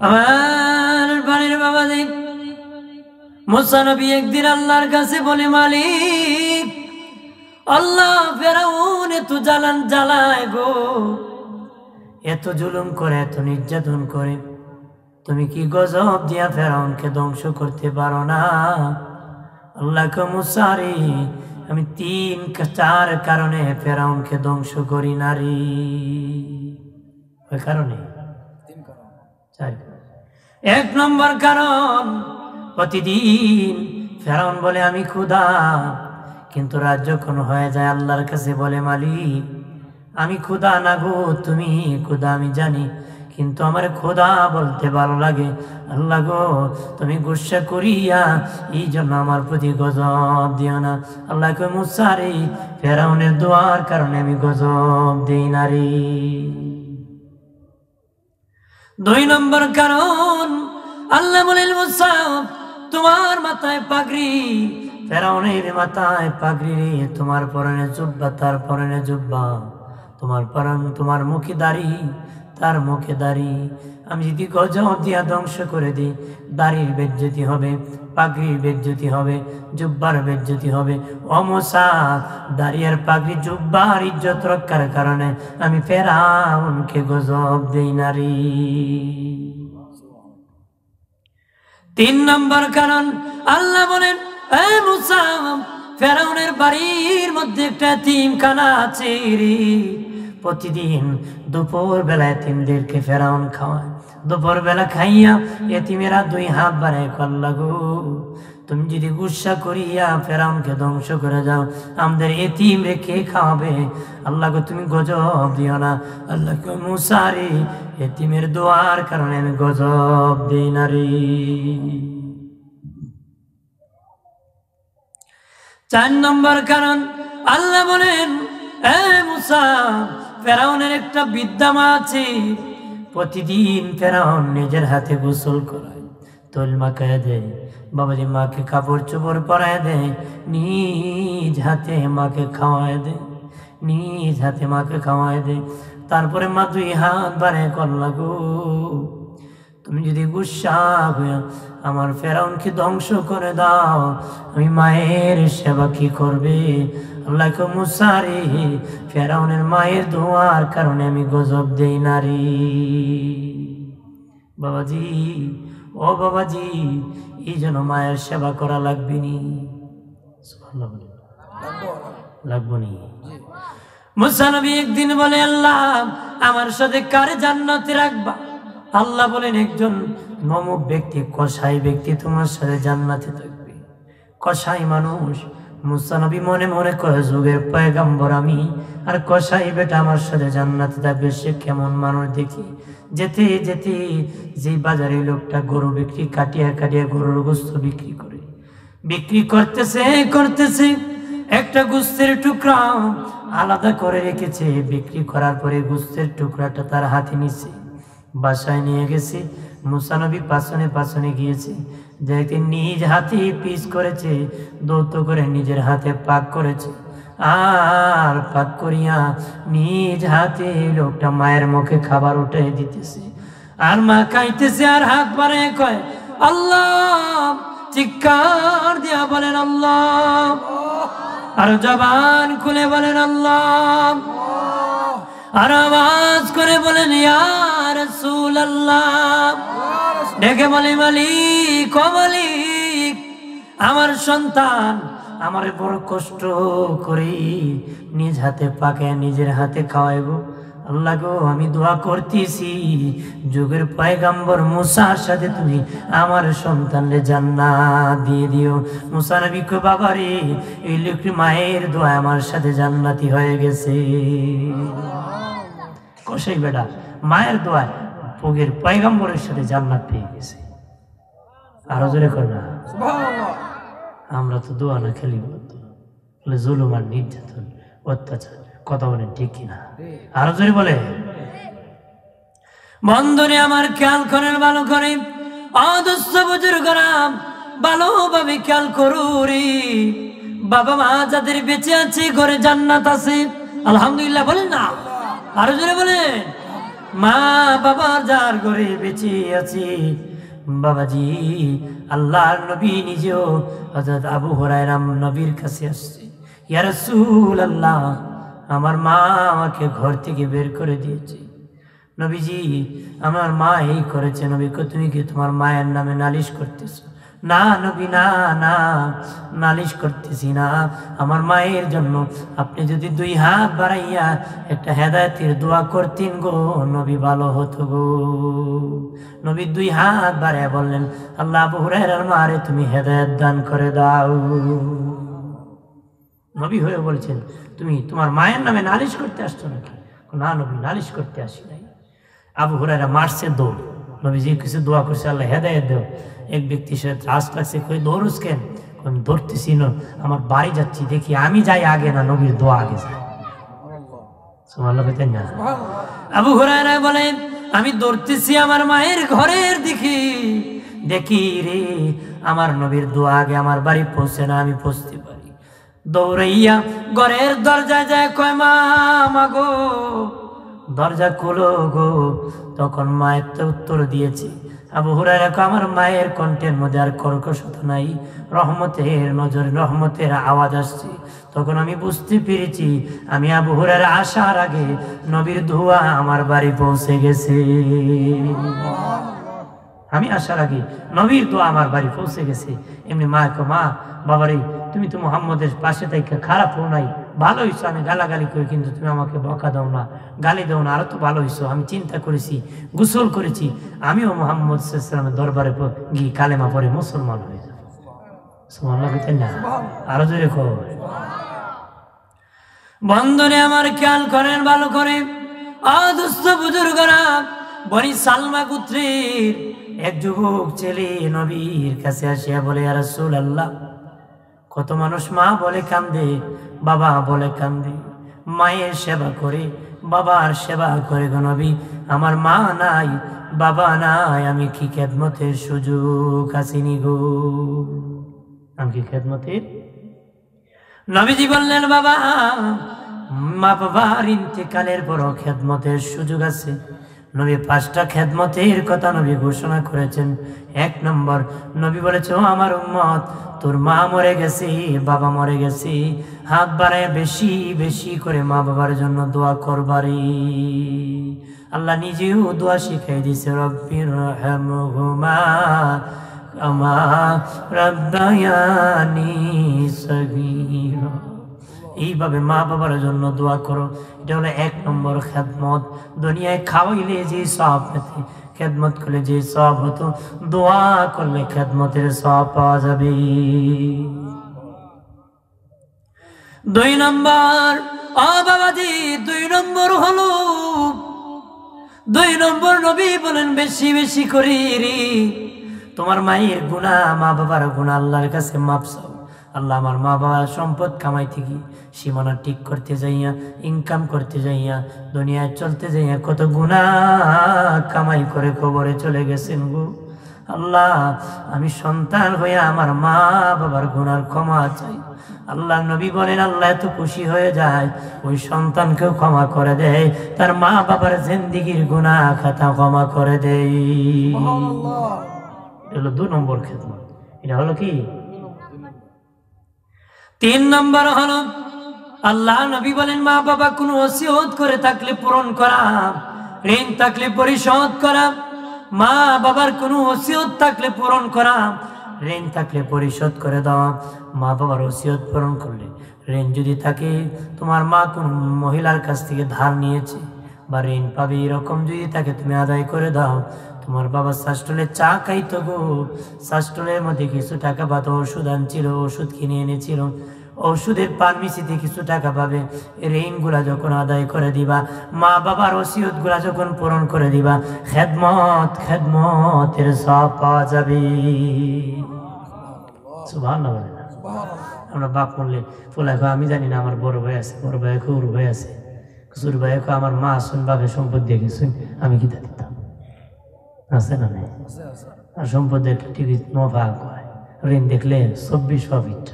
আমার বাড়ির বাবাজি মুসা নবী একদিন আল্লাহর কাছে বলে, মালিক আল্লাহ ফেরাউন এত জ্বালান জ্বালায় গো, এত জুলুম করে, এত নির্যাতন করে, তুমি কি গজব দিয়া ফেরাউনকে ধ্বংস করতে পারো না? আল্লাহ কে মুসা রে, আমি 3-4 কারণে ফেরাউনকে ধ্বংস করি না রে। ওই কারণে 4। 1 নম্বর কারণ, প্রতিদিন ফেরাউন বলে আমি ক্ষুধা, কিন্তু রাত যখন হয়ে যায় আল্লাহর কাছে বলে, মালিক আমি ক্ষুধা না গো, তুমি ক্ষুধা আমি জানি, কিন্তু আমার ক্ষুধা বলতে ভালো লাগে। আল্লাহ গো তুমি গুসা করিয়া এই জন্য আমার প্রতি গজব দিও না। আল্লাহ কে মুসা রে, ফেরাউনের দোয়ার কারণে আমি গজব দেই না রে। 2 নম্বর কারণ, আল্লাহ বলেন মুসা তোমার মাথায় পাগড়ি, ফেরাউনের মাথায় পাগড়ি রে, তোমার পরনে জুব্বা তার পরনে জুব্বা, তোমার মুখে দাড়ি তার মুখে দাড়ি। আমি যদি গজব দিয়া ধ্বংস করে দিই, দাড়ির বেজ্জতি হবে, পাগড়ির বেজ্জতি হবে, জুব্বার বেজ্জতি হবে। ও মুসা, দাড়ি আর পাগড়ি জুব্বার ইজ্জত রক্ষার কারণে আমি ফেরাউনকে গজব দেই না রে। 3 নম্বর কারণ, আল্লাহ বলেন এ মুসা ফেরাউনের বাড়ির মধ্যে একটা এতিমখানা আছে রে, প্রতিদিন দুপুর বেলা এতিমদেরকে ফেরাউন খাওয়ায়। দুপুর বেলা খাইয়া এতিমেরা 2 হাত বাড়ায়, আল্লাহ গো তুমি যদি গুসা করিয়া ফেরাউনকে ধ্বংস করে যাও, আমাদের এতিম রেখে খাওয়াবে? আল্লাহ গো তুমি গজব দিও না। আল্লাহ গো মুসা রে, এতিমের দোয়ার কারণে আমি গজব দিই না রে। 4 নম্বর কারণ, আল্লাহ বলেন এ মুসা ফেরাউনের একটা বিদ্যা মা আছে, প্রতিদিন ফেরাউন নিজের হাতে গোসল করায়, তৈল মাখায় দেয়, বাবাজি মাকে কাপড় চোপড় পরায় দেয়, নিজ হাতে মাকে খাওয়ায় দেয়, নিজ হাতে মাকে খাওয়ায় দেয়। তারপরে মা 2 হাত বাড়ায়, আল্লাহ গো তুমি যদি গুসা হয়ে আমার ফেরাউনকে ধ্বংস করে দাও, আমি মায়ের সেবা কি করবে? আল্লাহ কে মুসা রে, ফেরাউনের মায়ের দোয়ার কারণে আমি গজব দেই না রে। বাবাজি ও বাবাজি, এই জন্য মায়ের সেবা করা লাগবে নি, লাগবো নি। মুসা নবী একদিন বলে, আল্লাহ আমার সাথে কারে জান্নাতে রাখবা? আল্লাহ বলেন একজন নমক ব্যক্তি, কসাই ব্যক্তি তোমার সাথে জান্নাতে থাকবে। কসাই মানুষ। মুসা নবী মনে মনে কয়, যুগের পয়গম্বর আমি, আর কসাই বেটা আমার সাথে জান্নাতে থাকবে, সে কেমন মানুষ দেখি। যেতে যেতে যে বাজারে লোকটা গরু বিক্রি, কাটিয়া কাটিয়া গরুর গোস্ত বিক্রি করে, বিক্রি করতেছে একটা গোস্তের টুকরা আলাদা করে রেখেছে। বিক্রি করার পরে গোস্তের টুকরাটা তার হাতে নিছে, বাসায় নিয়ে গেছে। মুসা নবী পাছনে গিয়েছে, দেখে নিজ হাতে পিস করেছে, দৌত করে নিজের হাতে পাক করেছে, আর পাক করিয়া নিজ হাতে লোকটা মায়ের মুখে খাবার উঠে দিতেছে। আর মা খাইতেছে, আর হাত বাড়ায় কয় আল্লাহ, চিৎকার দিয়া বলেন আল্লাহ, আর জবান খুলে বলেন আল্লাহ, আর আওয়াজ করে বলেন ইয়া রাসূলুল্লাহ। ডেকে বলে, মালিক ও মালিক, আমার সন্তান আমার বড় কষ্ট করে নিজ হাতে পাকে নিজের হাতে খাওয়াইবো। আল্লাহ গো আমি দোয়া করতেছি, যুগের পয়গম্বর মুসার সাথে তুমি আমার সন্তানরে জান্নাত দিয়ে দিও। মুসা নবী কো বাবা রে, এই লোকটি মায়ের দোয়া আমার সাথে জান্নাতি হয়ে গেছে। কসাই বেটা মায়ের দোয়া যুগের পয়গম্বরের সাথে জান্নাত পেয়ে গেছে। আরো জোরে কর না সুবহানাল্লাহ। আমরা তো দোয়া না খেলি, বলে জুলুম আর নির্যাতন অত্যাচার, কথা বলেন ঠিক কিনা? আরো জোরে বলে। বন্ধনে আমার খেয়াল করেন ভালো করে, অদস্য বুজুর্গরা ভালোভাবে খেয়াল করু রে। বাবা মা যাদের বেঁচে আছে ঘরে জান্নাত আছে, আলহামদুলিল্লাহ বলেন না, আরো জোরে বলেন। মা বাবা যার ঘরে বেঁচে আছি বাবাজি, আল্লাহর নবী নিজেও হযরত আবু হুরায়রা নবীর কাছে আসছে, ইয়া রাসূলুল্লাহ, আমার মা আমাকে ঘর থেকে বের করে দিয়েছে। নবীজি, আমার মা এই করেছে। নবী কো, তুমি কি তোমার মায়ের নামে নালিশ করতেছো? না নবী, না না, নালিশ করতেছি না। আমার মায়ের জন্য আপনি যদি 2 হাত বাড়াইয়া একটা হেদায়েতের দোয়া করতেন গো নবী, ভালো হতো গো। নবী 2 হাত বাড়াইয়া বললেন, আল্লাহ আবু হুরায়রার মারে তুমি হেদায়েত দান করে দাও। নবী হয়ে বলছেন, তুমি তোমার মায়ের নামে নালিশ করতে আসছো নাকি? না নবী, নালিশ করতে আসি নাই। আবু হুরায়রা মারছে দৌড়। নবীজি কিছু দোয়া করছে, আল্লাহ হেদায়েত দাও। এক ব্যক্তির সাথে ত্রাস লাগছে, কই দৌড়ুস কেন? আমি ধরতেছি না, আমার বাড়ি যাচ্ছি, দেখি আমি যাই আগে না নবীর দোয়া আগে যায়। সুবহানাল্লাহ বলতেন না? আবু হুরায়রা বলেন, আমি দৌড়তেছি আমার মায়ের ঘরের দিকে, দেখি রে আমার নবীর দোয়া আগে আমার বাড়ি পৌঁছে না, আমি পৌঁছতে পারি। দৌড়াইয়া ঘরের দরজায় যায়, কয় মা, মাগো দরজা খোলো গো। তখন মায়ের তো উত্তর দিয়েছে। আবু হুরায়রা কয়, আমার মায়ের কণ্ঠের মধ্যে আর কর্কশতা নাই, রহমতের নজর, রহমতের আওয়াজ আসছে। তখন আমি বুঝতে পেরেছি, আমি আবু হুরায়রা আসার আগে নবীর দোয়া আমার বাড়ি পৌঁছে গেছে। আমি আসার আগে নবীর দোয়া আমার বাড়ি পৌঁছে গেছে। এমনি মা কো, মা বাবারে, তুমি তো মুহাম্মদের পাশে থেকে খারাপ হও নাই, ভালো হইছো। আমি গালাগালি করি কিন্তু তুমি আমাকে বকা দাও না, গালি দাও না, আরো তো ভালো হইছো। আমি চিন্তা করেছি, গোসল করেছি, আমিও মুহাম্মদ সাল্লাল্লাহু আলাইহি ওয়াসাল্লামের দরবারে গিয়ে কালেমা পড়ে মুসলমান হয়ে যাব। সুবহানাল্লাহ বলতেন না? আরো জোরে কও। বন্ধনে আমার খেয়াল করেন ভালো করে, অদুস্থ বুজুর্গরা, বনি সালমা গোত্রের এক যুবক ছেলে নবীর কাছে আসিয়া বলে, ইয়া রাসূলুল্লাহ, কত মানুষ মা বলে কান্দে, বাবা বলে কান্দে, মায়ের সেবা করে, বাবার সেবা করে গো নবী, আমার মা নাই, বাবা নাই, আমি কি খেদমতের সুযোগ আসেনি গো? আমি কি খেদমতের? নবীজি বললেন, বাবা, মা বাবার ইন্তেকালের পর খেদমতের সুযোগ আছে। নবী 5টা খেদমতের কথা নবী ঘোষণা করেছেন। 1 নম্বর, নবী বলেছে, ও আমার উম্মত, তোর মা মরে গেছে, বাবা মরে গেছে, হাত বাড়ায় বেশি বেশি করে মা বাবার জন্য দোয়া করবারে। আল্লাহ নিজেও দোয়া শিখাই দিয়েছে, রব্বির রহমহুমা কামা রাব্বায়ানি সগীরা। এইভাবে মা বাবার জন্য দোয়া করো। এটা হলো 1 নম্বর খেদমত। দুনিয়ায় খাওয়াইলে যে সওয়াব পেতে, খেদমত করলে যে সওয়াব হতো, দোয়া করলে খেদমতের সওয়াব পাওয়া যাবে। 2 নম্বর, ও বাবাজি, 2 নম্বর হলো, 2 নম্বর নবী বলেন, বেশি বেশি করি রে তোমার মায়ের গুনাহ, মা বাবার গুনাহ আল্লাহর কাছে মাফ চাও। আল্লাহ, আমার মা বাবার সম্পদ কামাইতে গিয়ে, সীমানা ঠিক করতে যাইয়া, ইনকাম করতে যাইয়া, দুনিয়ায় চলতে যাইয়া কত গুনাহ কামাই করে কবরে চলে গেছেন গো। আল্লাহ, আমি সন্তান হইয়া আমার মা বাবার গুনার ক্ষমা চাই। আল্লাহ নবী বলেন, আল্লাহ এত খুশি হয়ে যায়, ওই সন্তানকেও ক্ষমা করে দেয়, তার মা বাবার জিন্দেগীর গুনাহ খাতা ক্ষমা করে দেয়। এটা হলো 2 নম্বর খেদমত। এটা হলো কি? 3 নম্বর হলো, আল্লাহ নবী বলেন, মা বাবা কোনো ওসিয়ত করে থাকলে পূরণ করা, ঋণ থাকলে পরিশোধ করা। মা বাবার কোনো ওসিয়ত থাকলে পূরণ করা, ঋণ থাকলে পরিশোধ করে দেওয়া। মা বাবার ওসিয়ত পূরণ করলে, ঋণ যদি থাকে, তোমার মা কোন মহিলার কাছ থেকে ধার নিয়েছে বা ঋণ পাবে, এরকম যদি থাকে, তুমি আদায় করে দাও। তোমার বাবা শাস্টলে চা খাইতো গো, শাস্টলের মধ্যে কিছু টাকা পাতো, ওষুধ আনছিল, ওষুধ কিনে এনেছিল, ওষুধের ফার্মেসিতে কিছু টাকা পাবে। ঋণগুলা যখন আদায় করে দিবা, মা বাবার ওসিয়ত গুলা যখন পূরণ করে দিবা, খেদমতের সওয়াব পাওয়া যাবে। সুবহানাল্লাহ। আমরা বাপ মরলে ফুলা কো, আমি জানি না, আমার বড় ভাই আছে, বড় ভাই খুর ভাই আছে, খুর ভাই কো, আমার মা শুন বাপের সম্পদ দিয়ে গেছেন, আমি কি দিতাম? আছে না নাই? আর সম্পদ দেখলে টিভি নভাগ হয়, ঋণ দেখলে 24 ফিট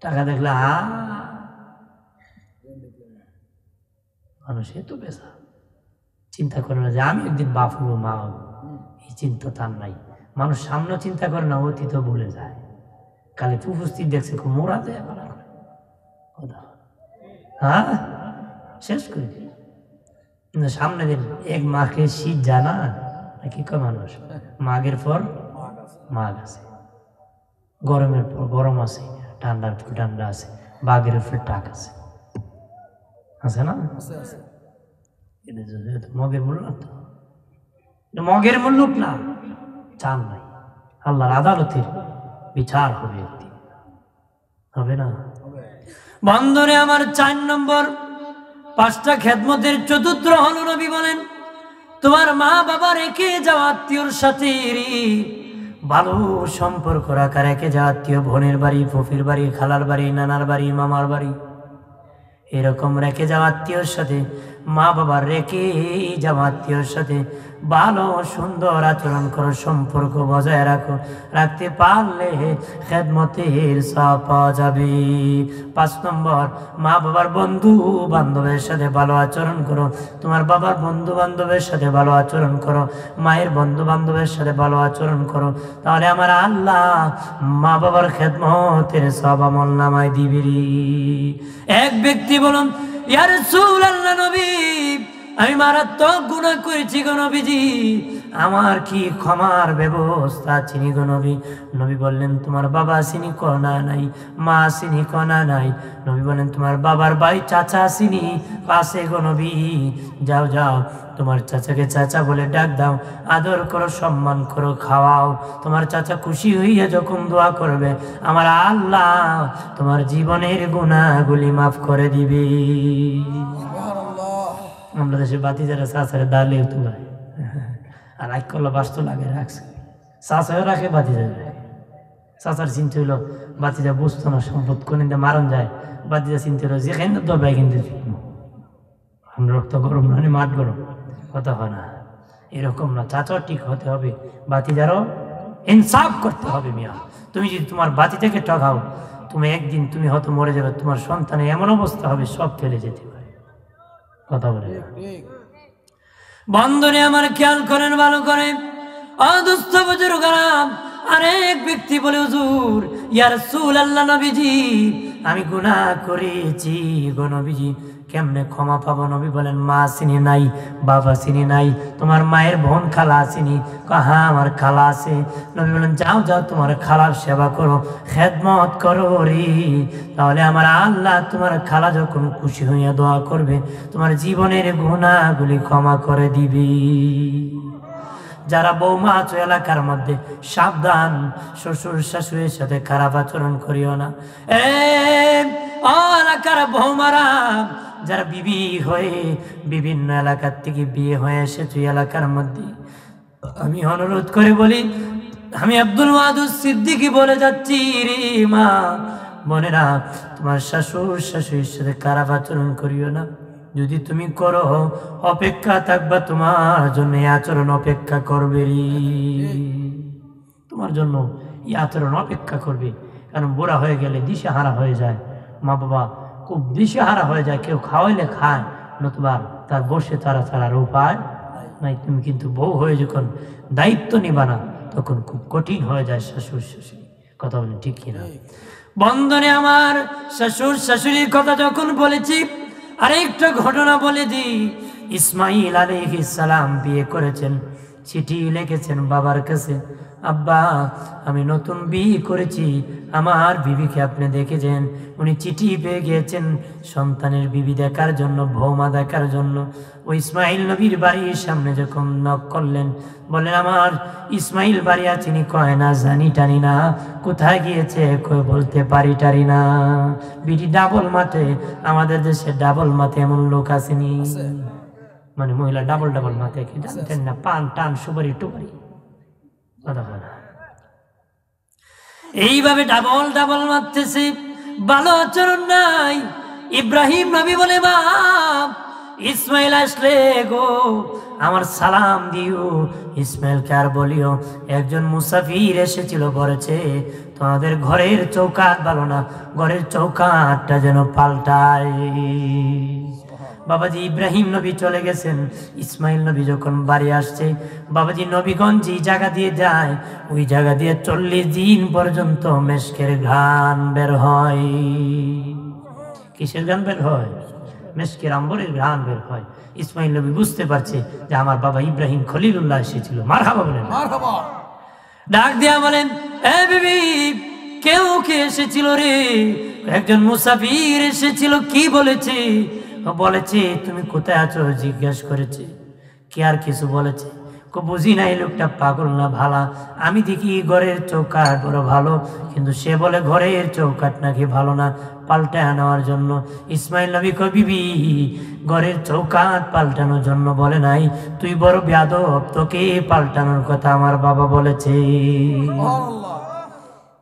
টাকা দেখলে মানুষ এত বেসা চিন্তা করে না যে আমি একদিন বাপ হবো মা হবো, এই চিন্তা তার নাই। মানুষ সামনে চিন্তা করে না, অতীত ভুলে যায়। কালে উপস্থিত দেখছে খুব মোড়া দেয় কথা, হ্যাঁ শেষ করে কিন্তু সামনে দিন এক মাকে শীত জানা কি কয় মানুষ, মাঘের পর মাঘ আছে, গরমের পর গরম আছে, ঠান্ডার পর ঠান্ডা আছে, বাঘের পর টাক আছে, আছে না? মগের মূল্য তো মগের মূল্য না, চান নাই। আল্লাহর আদালতের বিচার হবে একদিন, হবে না? বন্ধনে আমার 4 নম্বর 5টা খেদমতের চতুর্থ হল নবী বলেন তোমার মা বাবা রেখে যাওয়া আত্মীয়র সাথে ভালো সম্পর্ক রাখা, রেখে যাওয়া আত্মীয়, বোনের বাড়ি, ফুফির বাড়ি, খালার বাড়ি, নানার বাড়ি, মামার বাড়ি, এরকম রেখে যাওয়া আত্মীয়র সাথে, মা বাবার রেখে যাওয়া আত্মীয়র সাথে ভালো সুন্দর আচরণ করো, সম্পর্ক বজায় রাখো। রাখতে পারলে খেদমতের সওয়াব পাওয়া যাবে। 5 নম্বর মা বাবার বন্ধু বান্ধবের সাথে ভালো আচরণ করো। তোমার বাবার বন্ধু বান্ধবের সাথে ভালো আচরণ করো, মায়ের বন্ধু বান্ধবের সাথে ভালো আচরণ করো, তাহলে আমার আল্লাহ মা বাবার খেদমতের সওয়াব আমলনামায় দিবে। এক ব্যক্তি বলুন ইয়া রাসূলুল্লাহ, নবী আমি মারাত্মক গুনাহ করেছি গো নবীজি, আমার কি ক্ষমার ব্যবস্থা চিনি গো নবী? নবী বললেন তোমার বাবা চিনি কনা নাই, মা চিনি কনা নাই। নবী বললেন তোমার বাবার ভাই চাচা চিনি পাশে গো নবী, যাও যাও তোমার চাচাকে চাচা বলে ডাক দাও, আদর করো, সম্মান করো, খাওয়াও। তোমার চাচা খুশি হইয়া যখন দোয়া করবে আমার আল্লাহ তোমার জীবনের গুনাহগুলি মাফ করে দিবে। আমরা দেশে বাতি যারা চাচারে দাঁড়িয়ে তুলায় আর এক করলো বাস্তু লাগে রাখছে, চাচাও রাখে বাতি যাবে। চাচার চিন্তা হইলো বাতিজা বুঝতো না সম্পদ কোনদিন মারণ যায়, বাতিজা চিন্তা হলো যেখানে দরবাই কিন্তু রক্ত গরম না মাঠ গরম, কথা হয় না। এরকম না, চাচাও ঠিক হতে হবে, বাতিজারও ইনসাফ করতে হবে। মিয়া তুমি যদি তোমার বাতি থেকে ঠকাও, তুমি একদিন তুমি হয়তো মরে যাবে, তোমার সন্তানের এমন অবস্থা হবে সব ফেলে যেতে পারে, কথা বলে। বন্ধনে আমার খেয়াল করেন ভালো করে, অদুস্থ বুজুর্গরা। আরেক ব্যক্তি বলে হুজুর ইয়া রাসূলুল্লাহ, নবীজি আমি গুনাহ করেছি গো নবীজি, কেমনে ক্ষমা পাবো? নবী বলেন মা চিনি নাই, বাবা চিনি নাই, তোমার মায়ের বোন খালা চিনি? হ্যাঁ আমার খালা আছে। নবী বলেন যাও যাও তোমার খালার সেবা করো, খেদমত করো রে, তাহলে আমার আল্লাহ তোমার খালা যখন খুশি হইয়া দোয়া করবে তোমার জীবনের গুনাহগুলি ক্ষমা করে দিবি। যারা বৌমা আছো এলাকার মধ্যে সাবধান, শ্বশুর শাশুড়ির সাথে খারাপ আচরণ করিও না। এলাকার বৌমারা যারা বিবি হয়ে বিভিন্ন এলাকার থেকে বিয়ে হয়ে এসেছে এলাকার মধ্যে, আমি অনুরোধ করে বলি, আমি আব্দুল ওয়াদুদ সিদ্দিকী বলে যাচ্ছি রে মা বোনেরা, তোমার শ্বশুর শাশুড়ির সাথে খারাপ আচরণ করিও না। যদি তুমি করো অপেক্ষা থাকবা, তোমার জন্য এই আচরণ অপেক্ষা করবে, তোমার জন্য এই আচরণ অপেক্ষা করবে। কারণ বুড়া হয়ে গেলে দিশেহারা হয়ে যায়, মা বাবা খুব দিশেহারা হয়ে যায়, কেউ খাওয়াইলে খায়, নতুবা তার বসে তারা ছাড়ার উপায় নাই। তুমি কিন্তু বউ হয়ে যখন দায়িত্ব নিবা না তখন খুব কঠিন হয়ে যায় শ্বশুর শাশুড়ি, কথা বলেন ঠিক কিনা? বন্ধনে আমার শ্বশুর শাশুড়ির কথা যখন বলেছি, আরেকটা ঘটনা বলে দিই। ইসমাইল আলাইহিস সালাম বিয়ে করেছেন, চিঠি লিখেছেন বাবার কাছে, আব্বা আমি নতুন বিয়ে করেছি, আমার বিবিকে আপনি দেখেছেন? উনি চিঠি পেয়ে গিয়েছেন সন্তানের বিবি দেখার জন্য, বৌমা দেখার জন্য। ওই ইসমাইল নবীর বাড়ির সামনে যখন নক করলেন, বললেন আমার ইসমাইল বাড়ি আছেনি? কয় না জানি টানি না। কোথায় গিয়েছে? কয় বলতে পারি টারি না। বিটি ডাবল মাঠে, আমাদের দেশে ডাবল মাঠে এমন লোক আসেনি, মানে মহিলা ডাবল ডাবল মাঠে কি জানতেন না? পান টান সুপারি টুপারি, কথা বলা। এইভাবে ডাবল ডাবল মারতেছে, ভালো আচরণ নাই। ইব্রাহিম নবী বলে মা ইসমাইল আসলে গো আমার সালাম দিও, ইসমাইলকে আর বলিও একজন মুসাফির এসেছিল, বলেছে তোমাদের ঘরের চৌকাঠ ভালো না, ঘরের চৌকাঠটা যেন পাল্টায়। বাবাজি ইব্রাহিম নবী চলে গেছেন, ইসমাইল নবী যখন বাড়ি আসছে, বাবাজি নবীগঞ্জ যে জায়গা দিয়ে যায় ওই জায়গা দিয়ে 40 দিন পর্যন্ত মেশকের ঘ্রাণ বের হয়। কিসের ঘ্রাণ বের হয়? মেশকের আম্বরের ঘ্রাণ বের হয়। ইসমাইল নবী বুঝতে পারছে যে আমার বাবা ইব্রাহিম খলিলুল্লাহ এসেছিল। মারহাবা বলেন। ডাক দিয়া বলেন, এ বিবি, কেউ কে এসেছিল রে? একজন মুসাফির এসেছিল। কি বলেছে? বলেছে তুমি কোথায় আছো জিজ্ঞেস করেছে। কি আর কিছু বলেছে? বুঝি না এই লোকটা পাগল না ভালা। আমি দেখি ঘরের চৌকাঠ বড় ভালো, কিন্তু সে বলে ঘরের চৌকাঠ নাকি ভালো না, পাল্টায় নেওয়ার জন্য। ইসমাইল নবী কয়, বিবি, ঘরের চৌকাঠ পাল্টানোর জন্য বলে নাই, তুই বড় বেয়াদব, তোকে পাল্টানোর কথা আমার বাবা বলেছে।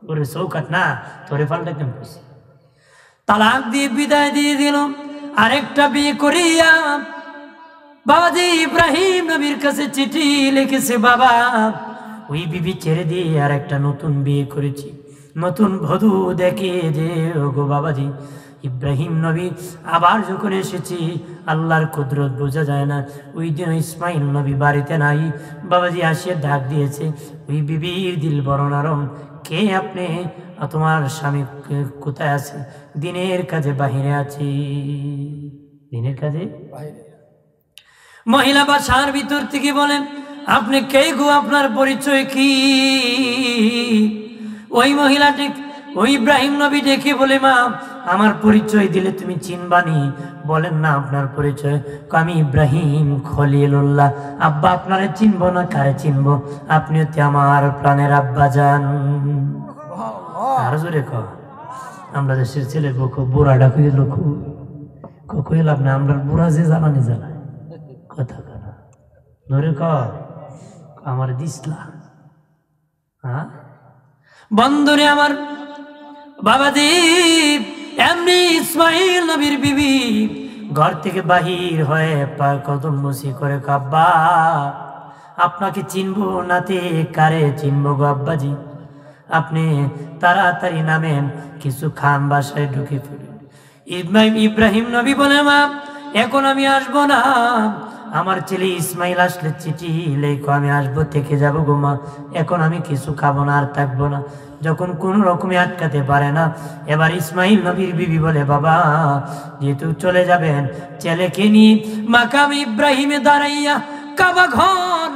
ঘরের চৌকাঠ না, তোরে পাল্টা কেন কইছে? তালাক দিয়ে বিদায় দিয়ে দিল। আরেকটা বিয়ে করিয়া বাবাজি ইব্রাহিম নবীর কাছে চিঠি লিখেছে, বাবা ওই বিবি ছেড়ে দিয়ে আর একটা নতুন বিয়ে করেছি, নতুন বধূ দেখে যে ওগো বাবাজি। ইব্রাহিম নবী আবার যখন এসেছি, আল্লাহর কুদরত বোঝা যায় না। ওই দিন ইসমাইল নবী বাড়িতে নাই, বাবাজি আসিয়া ডাক দিয়েছে, ওই বিবির দিল বড় নরম। কে আপনি? তোমার স্বামী কোথায় আছে? দিনের কাজে বাহিরে আছি। দিনের কাজে বাহিরে। মহিলা বাসার ভিতর থেকে বলেন, আপনি কে গো? আপনার পরিচয় কি? ওই মহিলাটি ওই ইব্রাহিম নবী ডেকে বলে, মা আমার পরিচয় দিলে তুমি চিনবানি। বলেন না আপনার পরিচয়? আমি ইব্রাহিম খলিলুল্লাহ। আব্বা আপনারে চিনবো না, কারে চিনবো? আপনি হচ্ছে আমার প্রাণের আব্বা যান। আর জোরে ক। আমরা দেশের ছেলে বুড়া ডাকুই লোক কইল আপনি আমরা বুড়া যে জ্বালানি জ্বালায় কথা কনা ধরে ক আমার দিসলা। হ্যাঁ বন্ধুরে আমার বাবাজি, এমনি ইসমাইল নবীর বিবি ঘর থেকে বাহির হয়ে কদম বসি করে, আব্বা আপনাকে চিনবো নাতে কারে চিনবো গো আব্বাজি? আপনি তাড়াতাড়ি নামেন, কিছু খান, বাসায় ঢুকে ফেলেন। ইব্রাহিম নবী বলে, মা এখন আমি আসবো না, আমার ছেলে ইসমাইল আসলে চিঠি লেখো, আমি আসবো, থেকে যাবো গো মা, এখন আমি কিছু খাবো না, আর থাকবো না। যখন কোন রকমে আটকাতে পারে না, এবার ইসমাইল নবীর বিবি বলে, বাবা যেহেতু চলে যাবেন, ছেলেকে নিয়ে মাকাম ইব্রাহিমে দাঁড়াইয়া কাবা ঘর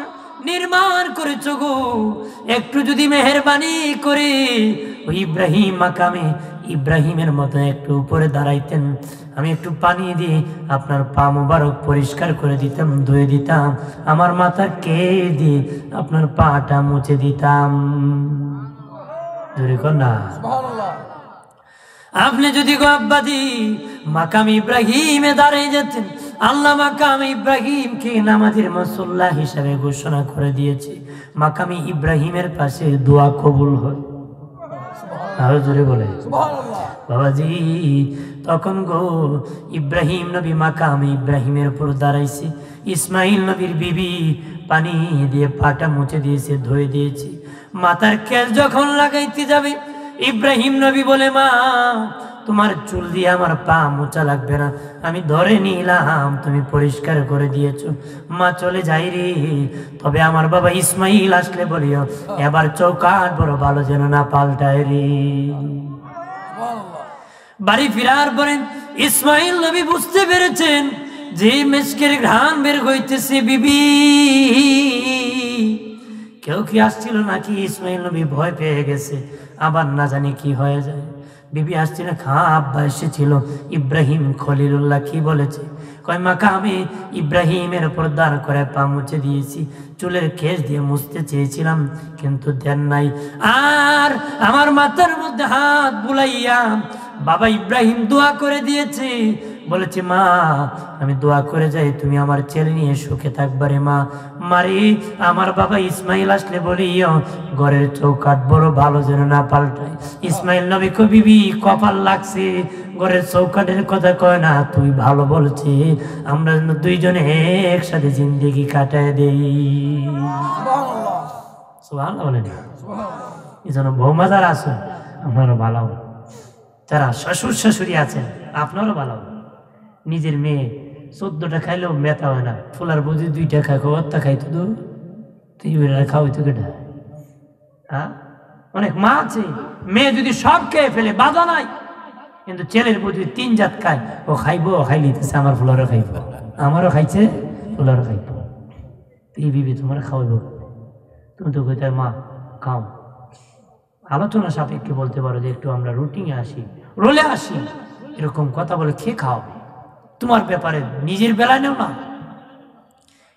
নির্মাণ করেছ গো, একটু যদি মেহেরবানি করে ওই ইব্রাহিম মাকামে ইব্রাহিমের মতো একটু উপরে দাঁড়াইতেন, আমি একটু পানি দিয়ে আপনার পা মুবারক পরিষ্কার করে দিতাম, ধুয়ে দিতাম, আমার মাথা কে দিয়ে আপনার পাটা মুছে দিতাম। না আপনি যদি গো আব্বাজি মাকাম ইব্রাহিমে দাঁড়িয়ে যেতেন, আল্লাহ মাকাম ইব্রাহিমকে নামাজের মুসল্লা হিসাবে ঘোষণা করে দিয়েছে, মাকামি ইব্রাহিমের পাশে দোয়া কবুল হয়। আরো জোরে বলে বাবাজি। তখন গো ইব্রাহিম নবী মাকাম ইব্রাহিমের উপর দাঁড়াইছে, ইসমাইল নবীর বিবি পানি দিয়ে পাটা মুছে দিয়েছে, ধুয়ে দিয়েছে। মাথার কেশ যখন লাগাইতে যাবে, ইব্রাহিম নবী বলে, মা তোমার চুল দিয়ে আমার পা মোচা লাগবে না, আমি ধরে নিলাম, তুমি পরিষ্কার করে দিয়েছো। মা চলে যাই রে, তবে আমার বাবা ইসমাইল আসলে বলিও এবার চৌকাঠ বড় ভালো যেন না পাল্টায় রে। বাড়ি ফিরার পরে ইসমাইল নবী বুঝতে পেরেছেন যে মেশকের ঘ্রাণ বের হইতেছে। বিবি কেউ কি আসছিল নাকি? ইসমাইল নবী ভয় পেয়ে গেছে, আবার না জানি কি হয়ে যায়। বিবি আসছে না, খা আব্বা এসেছিল, ইব্রাহিম খলিলুল্লাহ কি বলেছে? কয় মাকামে ইব্রাহিমের উপর দাঁড় করে পা মুছে দিয়েছি, চুলের কেশ দিয়ে মুছতে চেয়েছিলাম কিন্তু দেন নাই, আর আমার মাথার মধ্যে হাত বুলাইয়া বাবা ইব্রাহিম দোয়া করে দিয়েছে, বলেছে মা আমি দোয়া করে যাই তুমি আমার ছেলে নিয়ে সুখে থাকবারে মা। মারি আমার বাবা ইসমাইল আসলে বলিও ঘরের চৌকাঠ বড় ভালো যেন না পাল্টায়। ইসমাইল নবী কো বিবি কপাল লাগছে, ঘরের চৌকাঠের কথা কয় না, তুই ভালো বলছি, আমরা দুইজনে একসাথে জিন্দেগি কাটায় দেই। সুবহানাল্লাহ বলেন। এই জন্য বৌমা যারা আছেন আপনারও ভালো, যারা শ্বশুর শাশুড়ি আছেন আপনারও ভালো, নিজের মেয়ে 14টা খাইলেও মেতা হয় না, ফুলার বুঝি 2টা খাই, ওরটা খাইতো তো তুই খাওয়াই তো কেটা? হ্যাঁ, অনেক মা আছে মেয়ে যদি সব খেয়ে ফেলে বাধা নাই, কিন্তু ছেলের বুঝি 3 জাত খায়, ও খাইবো, খাই লিতেছে, আমার ফুলারও খাইব, আমারও খাইছে, ফুলারও খাইব। এই বিবি তোমার খাওয়াইব, তুমি তো কইতে মা খাও। আলোচনা সাপেক্ষে বলতে পারো যে একটু আমরা রুটিনে আসি, রোলে আসি, এরকম কথা বলে খেয়ে খাও, তোমার ব্যাপারে নিজের বেলায় নেও না।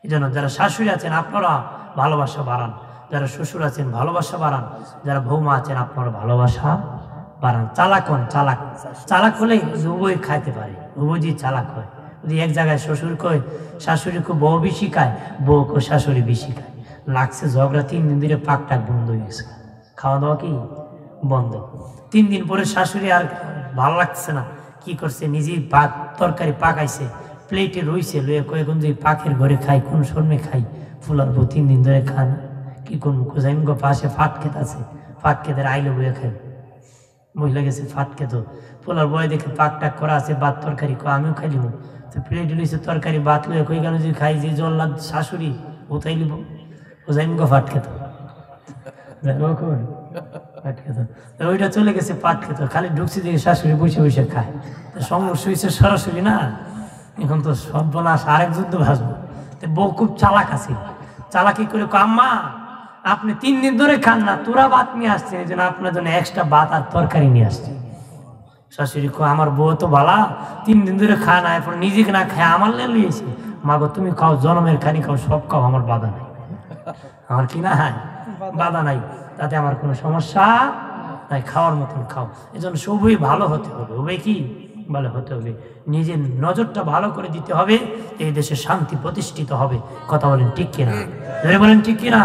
এই জন্য যারা শাশুড়ি আছেন আপনারা ভালোবাসা বাড়ান, যারা শ্বশুর আছেন ভালোবাসা বাড়ান, যারা বৌমা আছেন আপনারা ভালোবাসা বাড়ান। চালাক হন, চালাক চালাক হলে উভয় খাইতে পারে, উভয় যদি চালাক হয়। যদি এক জায়গায় শ্বশুর কয় শাশুড়িকে বউ বেশি খায়, বউকে শাশুড়ি বেশি খায়, লাগছে ঝগড়া, 3 দিন ধরে পাক টাক বন্ধ হয়ে গেছে, খাওয়া দাওয়া কি বন্ধ। 3 দিন পরে শাশুড়ি আর ভালো লাগছে না, কি করছে, নিজেই ভাত তরকারি পাকাইছে, প্লেটে রইছে, লইয়া কয়েকজন যে পাখের ঘরে খাই, কোন শর্মে খাই, ফুলার বউ 3 দিন ধরে খায় না, কি করবো, কোথায় পাশে ফাট খেত আছে, ফাট খেতে আইলে বইয়ে খাই, মহিলা গেছে ফাট খেত, ফুলার বয় দেখে পাক টাক করা আছে, ভাত তরকারি, আমিও খাইলিব, তো প্লেটে লইছে তরকারি ভাত লইয়া কই কেন যদি খাই, যে জল লাগ শাশুড়ি ওতাই লিব, কোথায় ফাট খেত, ওইটা চলে গেছে পাট খেত, খালি ঢুকছি দেখে শাশুড়ি বসে বসে খায়, সমস্যা হয়েছে সরাসরি না, এখন তো সর্বনাশ, আরেক যুদ্ধ ভাসবো। বউ খুব চালাক আছে, চালাকি করে আম্মা আপনি 3 দিন ধরে খান না, তোরা ভাত নিয়ে আসছে, এই জন্য আপনার জন্য এক্সট্রা ভাত আর তরকারি নিয়ে আসছে। শাশুড়ি কো আমার বউ তো ভালা, 3 দিন ধরে খায় না, এরপর নিজেকে না খায় আমার লিয়েছে, মা গো তুমি খাও, জনমের খানি খাও, সব খাও, আমার বাধা নাই, আমার কি না বাধা নাই, তাতে আমার কোনো সমস্যা নাই, খাওয়ার মতন খাও। এই জন্য সবই ভালো হতে হবে, উভয় কি ভালো হতে হবে, নিজের নজরটা ভালো করে দিতে হবে, এই দেশে শান্তি প্রতিষ্ঠিত হবে। কথা বলেন ঠিক কিনা? বলেন ঠিক কিনা?